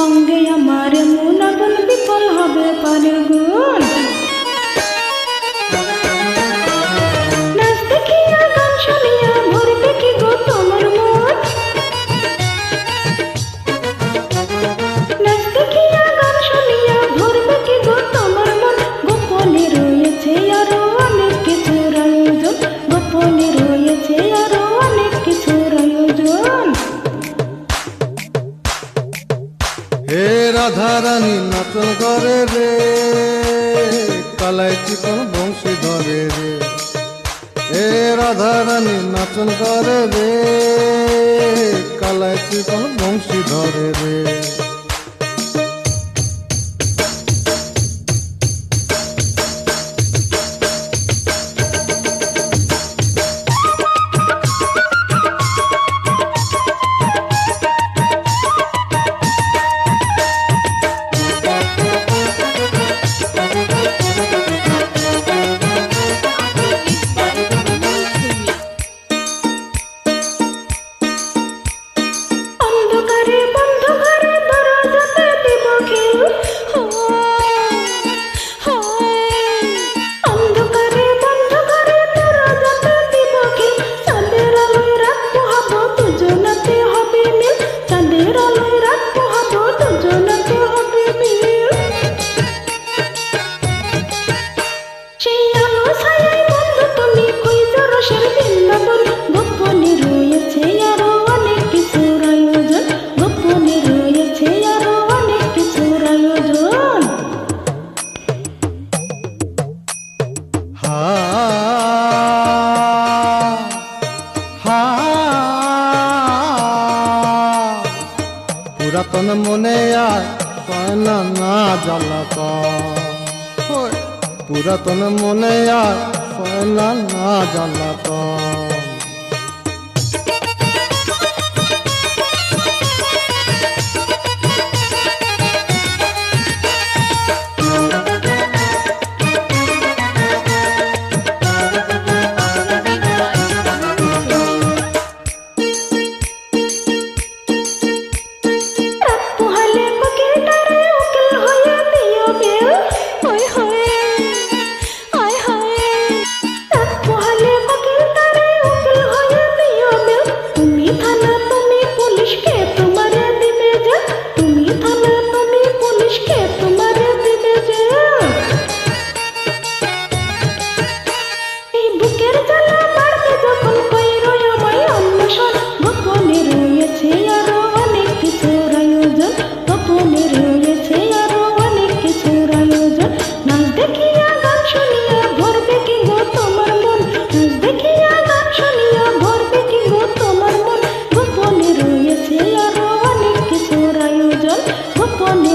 সঙ্গে আমার এমন আগুন বিফল হবে পানির গুণ। নাচ দেখিয়া গান শুনিয়া ভরবে কি গো তোমার মন? নাচ দেখিয়া গান শুনিয়া ভরবে কি গো তোমার মন? গোপনে রয়েছে আরো অনেক কিছুর আয়োজন, গোপনে রয়েছে আরো অনেক কিছুর আয়োজন। হে রাধারানী নাচন করে রে, কালাই চিকন বংশী ধরে রে। হে রাধারানী নাচন করে রে, কালাই চিকন বংশী ধরে রে। পুরাতন মনে আয় সয়না না জ্বালাতন, পুরাতন মনে আয় সয়না না জ্বালাতন। গোপনে